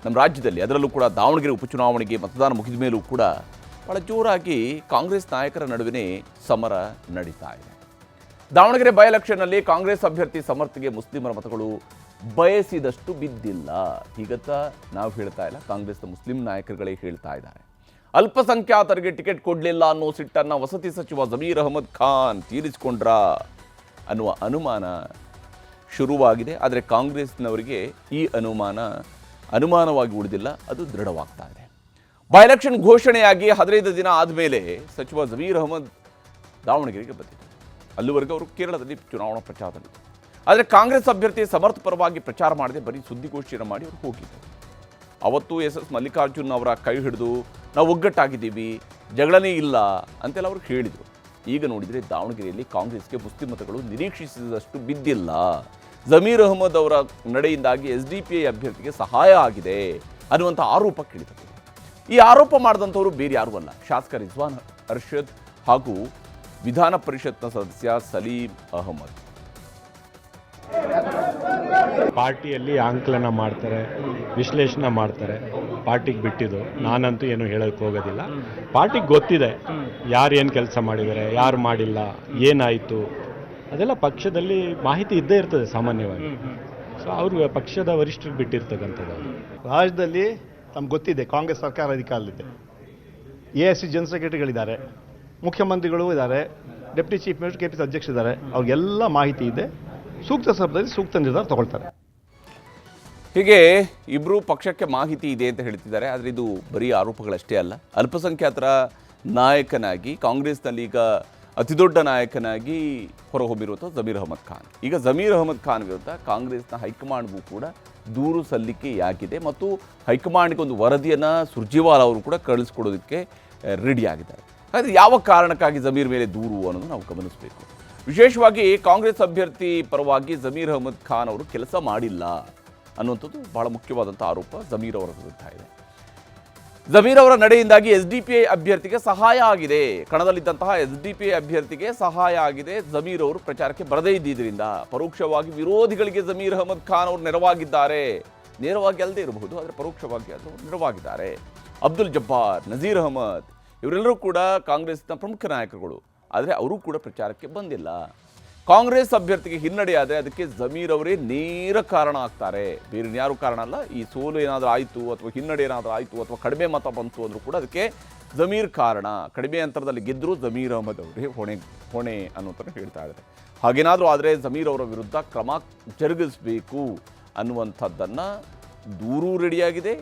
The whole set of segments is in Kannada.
ನಮ್ಮ ರಾಜ್ಯದಲ್ಲಿ. ಅದರಲ್ಲೂ ಕೂಡ ದಾವಣಗೆರೆ ಉಪಚುನಾವಣೆಗೆ ಮತದಾನ ಮುಗಿದ ಮೇಲೂ ಕೂಡ ಭಾಳ ಜೋರಾಗಿ ಕಾಂಗ್ರೆಸ್ ನಾಯಕರ ನಡುವೆ ಸಮರ ನಡೀತಾ ಇದೆ. ದಾವಣಗೆರೆ ಬೈ ಎಲೆಕ್ಷನ್ನಲ್ಲಿ ಕಾಂಗ್ರೆಸ್ ಅಭ್ಯರ್ಥಿ ಸಮರ್ಥಿಗೆ ಮುಸ್ಲಿಮರ ಮತಗಳು ಬಯಸಿದಷ್ಟು ಬಿದ್ದಿಲ್ಲ. ಹೀಗತ್ತ ನಾವು ಹೇಳ್ತಾ ಇಲ್ಲ, ಕಾಂಗ್ರೆಸ್ನ ಮುಸ್ಲಿಂ ನಾಯಕರುಗಳೇ ಹೇಳ್ತಾ ಇದ್ದಾರೆ. ಅಲ್ಪಸಂಖ್ಯಾತರಿಗೆ ಟಿಕೆಟ್ ಕೊಡಲಿಲ್ಲ ಅನ್ನೋ ಸಿಟ್ಟನ್ನು ವಸತಿ ಸಚಿವ ಜಮೀರ್ ಅಹಮದ್ ಖಾನ್ ತೀರಿಸಿಕೊಂಡ್ರ ಅನ್ನುವ ಅನುಮಾನ ಶುರುವಾಗಿದೆ. ಆದರೆ ಕಾಂಗ್ರೆಸ್ನವರಿಗೆ ಈ ಅನುಮಾನವಾಗಿ ಉಳಿದಿಲ್ಲ, ಅದು ದೃಢವಾಗ್ತಾ ಇದೆ. ಬೈ ಎಲೆಕ್ಷನ್ ಘೋಷಣೆಯಾಗಿ 15 ದಿನ ಆದಮೇಲೆ ಸಚಿವ ಜಮೀರ್ ಅಹಮದ್ ದಾವಣಗೆರೆಗೆ ಬಂದಿದ್ದರು. ಅಲ್ಲಿವರೆಗೂ ಅವರು ಕೇರಳದಲ್ಲಿ ಚುನಾವಣಾ ಪ್ರಚಾರದಲ್ಲಿದ್ದರು. ಆದರೆ ಕಾಂಗ್ರೆಸ್ ಅಭ್ಯರ್ಥಿ ಸಮರ್ಥ ಪರವಾಗಿ ಪ್ರಚಾರ ಮಾಡದೆ ಬರೀ ಸುದ್ದಿಗೋಷ್ಠಿಯನ್ನು ಮಾಡಿ ಅವರು ಹೋಗಿದ್ದರು. ಅವತ್ತು ಎಸ್ ಮಲ್ಲಿಕಾರ್ಜುನ್ ಅವರ ಕೈ ಹಿಡಿದು ನಾವು ಒಗ್ಗಟ್ಟಾಗಿದ್ದೀವಿ, ಜಗಳನೇ ಇಲ್ಲ ಅಂತೆಲ್ಲ ಅವರು ಹೇಳಿದರು. ಈಗ ನೋಡಿದರೆ ದಾವಣಗೆರೆಯಲ್ಲಿ ಕಾಂಗ್ರೆಸ್ಗೆ ಮುಸ್ಲಿಂ ಮತಗಳು ನಿರೀಕ್ಷಿಸಿದಷ್ಟು ಬಿದ್ದಿಲ್ಲ. ಜಮೀರ್ ಅಹಮದ್ ಅವರ ನಡೆಯಿಂದಾಗಿ SDPI ಅಭ್ಯರ್ಥಿಗೆ ಸಹಾಯ ಆಗಿದೆ ಅನ್ನುವಂಥ ಆರೋಪ ಕೇಳಿದರು. ಈ ಆರೋಪ ಮಾಡಿದಂಥವರು ಬೇರೆ ಯಾರೂ ಅಲ್ಲ, ಶಾಸಕ ರಿಜ್ವಾನ್ ಅರ್ಷದ್ ಹಾಗೂ ವಿಧಾನ ಪರಿಷತ್ನ ಸದಸ್ಯ ಸಲೀಂ ಅಹಮದ್. ಪಾರ್ಟಿಯಲ್ಲಿ ಆಂಕಲನ ಮಾಡ್ತಾರೆ, ವಿಶ್ಲೇಷಣೆ ಮಾಡ್ತಾರೆ. ಪಾರ್ಟಿಗೆ ಬಿಟ್ಟಿದ್ದು ನಾನಂತೂ ಏನು ಹೇಳೋಕ್ಕೆ ಹೋಗೋದಿಲ್ಲ. ಪಾರ್ಟಿಗೆ ಗೊತ್ತಿದೆ ಯಾರು ಏನು ಕೆಲಸ ಮಾಡಿದ್ದಾರೆ, ಯಾರು ಮಾಡಿಲ್ಲ, ಏನಾಯಿತು, ಅದೆಲ್ಲ ಪಕ್ಷದಲ್ಲಿ ಮಾಹಿತಿ ಇದ್ದೇ ಇರ್ತದೆ ಸಾಮಾನ್ಯವಾಗಿ. ಸೊ ಅವರು ಪಕ್ಷದ ವರಿಷ್ಠರಿಗೆ ಬಿಟ್ಟಿರ್ತಕ್ಕಂಥದ್ದು. ರಾಜ್ಯದಲ್ಲಿ ನಮ್ಗೆ ಗೊತ್ತಿದೆ ಕಾಂಗ್ರೆಸ್ ಸರ್ಕಾರ ಅಧಿಕಾರದಲ್ಲಿದೆ. AIC ಜನರಲ್ ಸೆಕ್ರೆಟರಿಗಳಿದ್ದಾರೆ, ಮುಖ್ಯಮಂತ್ರಿಗಳು ಇದ್ದಾರೆ, ಡೆಪ್ಯೂಟಿ ಚೀಫ್ ಮಿನಿಸ್ಟರ್ KPC ಅಧ್ಯಕ್ಷ ಇದ್ದಾರೆ. ಅವ್ರಿಗೆಲ್ಲ ಮಾಹಿತಿ ಇದೆ, ಸೂಕ್ತ ಸಮಯದಲ್ಲಿ ಸೂಕ್ತ ನಿರ್ಧಾರ ತಗೊಳ್ತಾರೆ. ಹೀಗೆ ಇಬ್ಬರು ಪಕ್ಷಕ್ಕೆ ಮಾಹಿತಿ ಇದೆ ಅಂತ ಹೇಳ್ತಿದ್ದಾರೆ. ಆದರೆ ಇದು ಬರೀ ಆರೋಪಗಳಷ್ಟೇ ಅಲ್ಲ. ಅಲ್ಪಸಂಖ್ಯಾತರ ನಾಯಕನಾಗಿ ಕಾಂಗ್ರೆಸ್ನಲ್ಲಿ ಈಗ ಅತಿದೊಡ್ಡ ನಾಯಕನಾಗಿ ಹೊರಹೊಮ್ಮಿರುವಂಥ ಜಮೀರ್ ಅಹಮದ್ ಖಾನ್. ಈಗ ಜಮೀರ್ ಅಹಮದ್ ಖಾನ್ ವಿರುದ್ಧ ಕಾಂಗ್ರೆಸ್ನ ಹೈಕಮಾಂಡ್ಗೂ ಕೂಡ ದೂರು ಸಲ್ಲಿಕೆಯಾಗಿದೆ ಮತ್ತು ಹೈಕಮಾಂಡ್ಗೆ ಒಂದು ವರದಿಯನ್ನು ಸುರ್ಜೇವಾಲಾ ಅವರು ಕೂಡ ಕಳಿಸ್ಕೊಡೋದಕ್ಕೆ ರೆಡಿಯಾಗಿದ್ದಾರೆ. ಹಾಗಾದರೆ ಯಾವ ಕಾರಣಕ್ಕಾಗಿ ಜಮೀರ್ ಮೇಲೆ ದೂರು ಅನ್ನೋದು ನಾವು ಗಮನಿಸಬೇಕು. ವಿಶೇಷವಾಗಿ ಕಾಂಗ್ರೆಸ್ ಅಭ್ಯರ್ಥಿ ಪರವಾಗಿ ಜಮೀರ್ ಅಹಮದ್ ಖಾನ್ ಅವರು ಕೆಲಸ ಮಾಡಿಲ್ಲ ಅನ್ನುವಂಥದ್ದು ಬಹಳ ಮುಖ್ಯವಾದಂಥ ಆರೋಪ ಜಮೀರ್ ಅವರ ವಿರುದ್ಧ ಇದೆ. ಜಮೀರ್ ಅವರ ನಡೆಯಿಂದಾಗಿ SDPI ಅಭ್ಯರ್ಥಿಗೆ ಸಹಾಯ ಆಗಿದೆ, ಕಣದಲ್ಲಿದ್ದಂತಹ SDPI ಅಭ್ಯರ್ಥಿಗೆ ಸಹಾಯ ಆಗಿದೆ. ಜಮೀರ್ ಅವರು ಪ್ರಚಾರಕ್ಕೆ ಬರದೇ ಇದ್ದಿದ್ದರಿಂದ ಪರೋಕ್ಷವಾಗಿ ವಿರೋಧಿಗಳಿಗೆ ಜಮೀರ್ ಅಹಮದ್ ಖಾನ್ ಅವರು ನೆರವಾಗಿದ್ದಾರೆ. ನೇರವಾಗಿ ಅಲ್ಲದೆ ಇರಬಹುದು, ಆದರೆ ಪರೋಕ್ಷವಾಗಿ ಅದು ನೆರವಾಗಿದ್ದಾರೆ. ಅಬ್ದುಲ್ ಜಬ್ಬಾರ್, ನಜೀರ್ ಅಹಮದ್ ಇವರೆಲ್ಲರೂ ಕೂಡ ಕಾಂಗ್ರೆಸ್ನ ಪ್ರಮುಖ ನಾಯಕರುಗಳು. ಆದರೆ ಅವರು ಕೂಡ ಪ್ರಚಾರಕ್ಕೆ ಬಂದಿಲ್ಲ. ಕಾಂಗ್ರೆಸ್ ಅಭ್ಯರ್ಥಿಗೆ ಹಿನ್ನಡೆಯಾದರೆ ಅದಕ್ಕೆ ಜಮೀರ್ ಅವರೇ ನೇರ ಕಾರಣ ಆಗ್ತಾರೆ, ಬೇರೆ ಯಾರು ಕಾರಣ ಅಲ್ಲ. ಈ ಸೋಲು ಏನಾದರೂ ಆಯಿತು ಅಥವಾ ಹಿನ್ನಡೆ ಏನಾದರೂ ಆಯಿತು ಅಥವಾ ಕಡಿಮೆ ಮತ ಬಂತು ಅಂದರೂ ಕೂಡ ಅದಕ್ಕೆ ಜಮೀರ್ ಕಾರಣ. ಕಡಿಮೆ ಅಂತರದಲ್ಲಿ ಗೆದ್ದರೂ ಜಮೀರ್ ಅಹಮದ್ ಅವರೇ ಹೊಣೆ ಅನ್ನೋದನ್ನು ಹೇಳ್ತಾ ಇದ್ದಾರೆ. ಹಾಗೇನಾದರೂ ಆದರೆ ಜಮೀರ್ ಅವರ ವಿರುದ್ಧ ಕ್ರಮ ಜರುಗಿಸಬೇಕು ಅನ್ನುವಂಥದ್ದನ್ನು ದೂರೂ ರೆಡಿಯಾಗಿದೆ,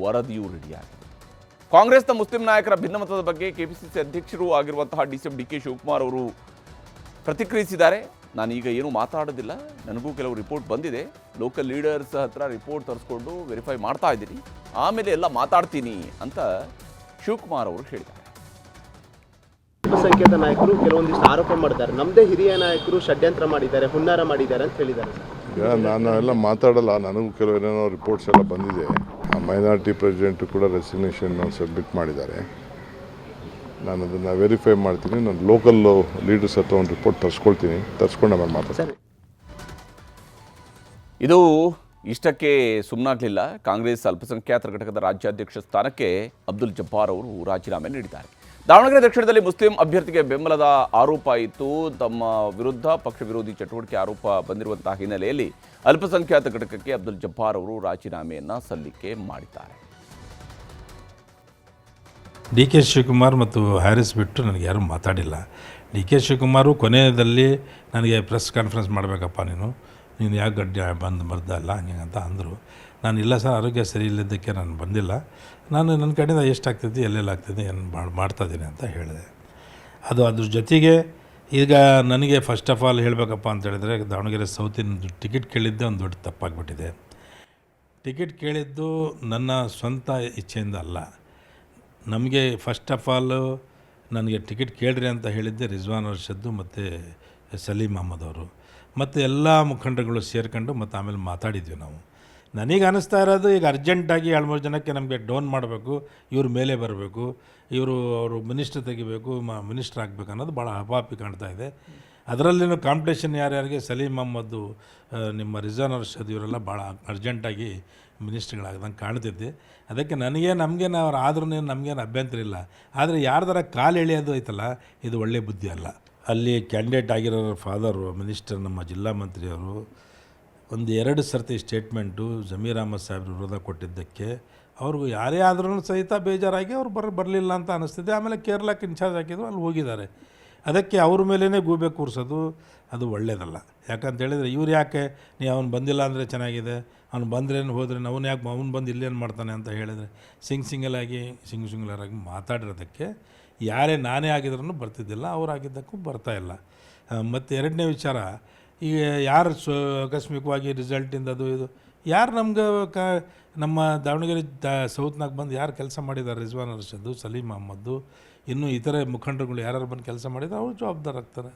ವರದಿಯೂ ರೆಡಿಯಾಗಿದೆ. ಕಾಂಗ್ರೆಸ್ನ ಮುಸ್ಲಿಂ ನಾಯಕರ ಭಿನ್ನಮತದ ಬಗ್ಗೆ KPCC ಅಧ್ಯಕ್ಷರೂ ಆಗಿರುವಂತಹ DK ಶಿವಕುಮಾರ್ ಅವರು ಪ್ರತಿಕ್ರಿಯಿಸಿದ್ದಾರೆ. ನಾನೀಗ ಏನು ಮಾತಾಡೋದಿಲ್ಲ, ನನಗೂ ಕೆಲವು ರಿಪೋರ್ಟ್ ಬಂದಿದೆ, ಲೋಕಲ್ ಲೀಡರ್ಸ್ ಹತ್ರ ರಿಪೋರ್ಟ್ ತರಿಸ್ಕೊಂಡು ವೆರಿಫೈ ಮಾಡ್ತಾ ಇದ್ದೀನಿ, ಆಮೇಲೆ ಎಲ್ಲ ಮಾತಾಡ್ತೀನಿ ಅಂತ ಶಿವಕುಮಾರ್ ಅವರು ಹೇಳಿದ್ದಾರೆ. ಅಲ್ಪಸಂಖ್ಯಾತ ನಾಯಕರು ಕೆಲವೊಂದಿಷ್ಟು ಆರೋಪ ಮಾಡಿದ್ದಾರೆ, ನಮ್ಮದೇ ಹಿರಿಯ ನಾಯಕರು ಷಡ್ಯಂತ್ರ ಮಾಡಿದ್ದಾರೆ, ಹುನ್ನಾರ ಮಾಡಿದ್ದಾರೆ ಅಂತ ಹೇಳಿದ್ದಾರೆ. ಈಗ ನಾನು ಎಲ್ಲ ಮಾತಾಡಲ್ಲ, ನನಗೂ ಕೆಲವೇನೋ ರಿಪೋರ್ಟ್ಸ್ ಎಲ್ಲ ಬಂದಿದೆ. ಮೈನಾರಿಟಿ ಪ್ರೆಸಿಡೆಂಟು ಕೂಡ ರೆಸಿಗ್ನೇಷನ್ ಸಬ್ಮಿಟ್ ಮಾಡಿದ್ದಾರೆ. ನಾನು ಅದನ್ನು ವೆರಿಫೈ ಮಾಡ್ತೀನಿ. ನಾನು ಲೋಕಲ್ ಲೀಡರ್ಸ್ ಹತ್ರ ಒಂದು ರಿಪೋರ್ಟ್ ತರಿಸ್ಕೊಂಡು ಆಮೇಲೆ ಮಾತಾಡ್ತೀನಿ. ಇದು ಇಷ್ಟಕ್ಕೆ ಸುಮ್ಮನಾಗಲಿಲ್ಲ. ಕಾಂಗ್ರೆಸ್ ಅಲ್ಪಸಂಖ್ಯಾತರ ಘಟಕದ ರಾಜ್ಯಾಧ್ಯಕ್ಷ ಸ್ಥಾನಕ್ಕೆ ಅಬ್ದುಲ್ ಜಬ್ಬಾರ್ ಅವರು ರಾಜೀನಾಮೆ ನೀಡಿದ್ದಾರೆ. ದಾವಣಗೆರೆ ದಕ್ಷಿಣದಲ್ಲಿ ಮುಸ್ಲಿಂ ಅಭ್ಯರ್ಥಿಗೆ ಬೆಂಬಲದ ಆರೋಪ ಇತ್ತು. ತಮ್ಮ ವಿರುದ್ಧ ಪಕ್ಷ ವಿರೋಧಿ ಚಟುವಟಿಕೆ ಆರೋಪ ಬಂದಿರುವಂತಹ ಹಿನ್ನೆಲೆಯಲ್ಲಿ ಅಲ್ಪಸಂಖ್ಯಾತ ಘಟಕಕ್ಕೆ ಅಬ್ದುಲ್ ಜಬ್ಬಾರ್ ಅವರು ರಾಜೀನಾಮೆಯನ್ನು ಸಲ್ಲಿಕೆ ಮಾಡಿದ್ದಾರೆ. DK ಶಿವಕುಮಾರ್ ಮತ್ತು ಹ್ಯಾರಿಸ್ ಬಿಟ್ಟು ನನಗೆ ಯಾರೂ ಮಾತಾಡಿಲ್ಲ. DK ಶಿವಕುಮಾರು ಕೊನೆಯದಲ್ಲಿ ನನಗೆ ಪ್ರೆಸ್ ಕಾನ್ಫರೆನ್ಸ್ ಮಾಡಬೇಕಪ್ಪ, ನೀನು ಯಾಕೆ ಗಡ್ಡೆ ಬರ್ದಲ್ಲ ಹಂಗಂತ ಅಂದರು. ನಾನು ಇಲ್ಲ ಸರ್, ಆರೋಗ್ಯ ಸರಿ ಇಲ್ಲದಕ್ಕೆ ನಾನು ಬಂದಿಲ್ಲ, ನಾನು ನನ್ನ ಕಡೆಯಿಂದ ಎಷ್ಟಾಗ್ತದೆ ಎಲ್ಲೆಲ್ಲ ಆಗ್ತದೆ ಏನು ಮಾಡ್ತಾಯಿದ್ದೀನಿ ಅಂತ ಹೇಳಿದೆ. ಅದ್ರ ಜೊತೆಗೆ ಈಗ ನನಗೆ ಫಸ್ಟ್ ಆಫ್ ಆಲ್ ಹೇಳಬೇಕಪ್ಪ ಅಂತ ಹೇಳಿದ್ರೆ, ದಾವಣಗೆರೆ ಸೌತಿನ ಟಿಕೆಟ್ ಕೇಳಿದ್ದೆ ಒಂದು ದೊಡ್ಡ ತಪ್ಪಾಗಿಬಿಟ್ಟಿದೆ. ಟಿಕೆಟ್ ಕೇಳಿದ್ದು ನನ್ನ ಸ್ವಂತ ಇಚ್ಛೆಯಿಂದ ಅಲ್ಲ. ನಮಗೆ ಫಸ್ಟ್ ಆಫ್ ಆಲು ನನಗೆ ಟಿಕೆಟ್ ಕೇಳ್ರಿ ಅಂತ ಹೇಳಿದ್ದೆ ರಿಜ್ವಾನ್ ಅರ್ಷದ್ದು ಮತ್ತು ಸಲೀಂ ಅಹಮದ್ ಅವರು ಮತ್ತು ಎಲ್ಲ ಮುಖಂಡರುಗಳು ಸೇರ್ಕೊಂಡು ಮತ್ತು ಆಮೇಲೆ ಮಾತಾಡಿದ್ವಿ ನಾವು. ನನಗೆ ಅನ್ನಿಸ್ತಾ ಇರೋದು ಈಗ ಅರ್ಜೆಂಟಾಗಿ 2-3 ಜನಕ್ಕೆ ನಮಗೆ ಡೌನ್ ಮಾಡಬೇಕು, ಇವ್ರ ಮೇಲೆ ಬರಬೇಕು, ಅವರು ಮಿನಿಸ್ಟ್ರ್ ತೆಗಿಬೇಕು, ಮಿನಿಸ್ಟ್ರ್ ಆಗಬೇಕು ಅನ್ನೋದು ಭಾಳ ಹಪಾಪಿ ಕಾಣ್ತಾ ಇದೆ. ಅದರಲ್ಲಿನೂ ಕಾಂಪಿಟೇಷನ್ ಯಾರ್ಯಾರಿಗೆ ಸಲೀಂ ಅಹಮದ್ದು, ನಿಮ್ಮ ರಿಜ್ವಾನ್ ಅರ್ಷದ್ ಇವರೆಲ್ಲ ಭಾಳ ಅರ್ಜೆಂಟಾಗಿ ಮಿನಿಸ್ಟ್ರುಗಳಾಗ್ದಂಗೆ ಕಾಣ್ತೈತಿ. ಅದಕ್ಕೆ ನಮಗೇನು ಅವ್ರು ಆದ್ರೂ ನಮಗೇನು ಅಭ್ಯಂತರ ಇಲ್ಲ. ಆದರೆ ಯಾರ್ದಾರ ಕಾಲು ಎಳೆಯೋದು ಐತಲ್ಲ, ಇದು ಒಳ್ಳೆಯ ಬುದ್ಧಿ ಅಲ್ಲ. ಅಲ್ಲಿ ಕ್ಯಾಂಡಿಡೇಟ್ ಆಗಿರೋ ಫಾದರು ಮಿನಿಸ್ಟರ್, ನಮ್ಮ ಜಿಲ್ಲಾ ಮಂತ್ರಿಯವರು ಒಂದು 2 ಸರ್ತಿ ಸ್ಟೇಟ್ಮೆಂಟು ಜಮೀರ್ ಅಹಮದ್ ಸಾಹೇಬ್ರು ವಿರೋಧ ಕೊಟ್ಟಿದ್ದಕ್ಕೆ ಅವ್ರಿಗೂ ಯಾರೇ ಆದ್ರೂ ಸಹಿತ ಬೇಜಾರಾಗಿ ಅವ್ರು ಬರಲಿಲ್ಲ ಅಂತ ಅನ್ನಿಸ್ತಿದೆ. ಆಮೇಲೆ ಕೇರಳಕ್ಕೆ ಇನ್ಚಾರ್ಜ್ ಹಾಕಿದ್ರು, ಅಲ್ಲಿ ಹೋಗಿದ್ದಾರೆ. ಅದಕ್ಕೆ ಅವ್ರ ಮೇಲೇ ಗೂಬೆ ಕೂರಿಸೋದು ಅದು ಒಳ್ಳೆಯದಲ್ಲ. ಯಾಕಂತ ಹೇಳಿದರೆ ಇವ್ರು ಯಾಕೆ ಅವನು ಬಂದಿಲ್ಲ ಅಂದರೆ ಚೆನ್ನಾಗಿದೆ, ಅವ್ನು ಬಂದ್ರೇನು ಹೋದ್ರೆ ಅವ್ನು ಯಾಕೆ ಅವ್ನು ಬಂದು ಇಲ್ಲೇನು ಮಾಡ್ತಾನೆ ಅಂತ ಹೇಳಿದರೆ ಸಿಂಗುಲರಾಗಿ ಮಾತಾಡಿರೋದಕ್ಕೆ ಯಾರೇ ನಾನೇ ಆಗಿದ್ರೂ ಬರ್ತಿದ್ದಿಲ್ಲ, ಅವರಾಗಿದ್ದಕ್ಕೂ ಬರ್ತಾಯಿಲ್ಲ. ಮತ್ತು 2ನೇ ವಿಚಾರ, ಈಗ ಯಾರು ಆಕಸ್ಮಿಕವಾಗಿ ರಿಸಲ್ಟಿಂದ ಅದು ಇದು ಯಾರು ನಮ್ಗೆ ನಮ್ಮ ದಾವಣಗೆರೆ ಸೌತ್ನಾಗ ಬಂದು ಯಾರು ಕೆಲಸ ಮಾಡಿದ್ದಾರೆ, ರಿಜ್ವಾನ್ ಅರ್ಷದ್ದು, ಸಲೀಂ ಅಹಮ್ಮದ್ದು, ಇನ್ನೂ ಇತರೆ ಮುಖಂಡರುಗಳು ಯಾರು ಬಂದು ಕೆಲಸ ಮಾಡಿದ್ದಾರೆ, ಅವ್ರು ಜವಾಬ್ದಾರ ಆಗ್ತಾರೆ.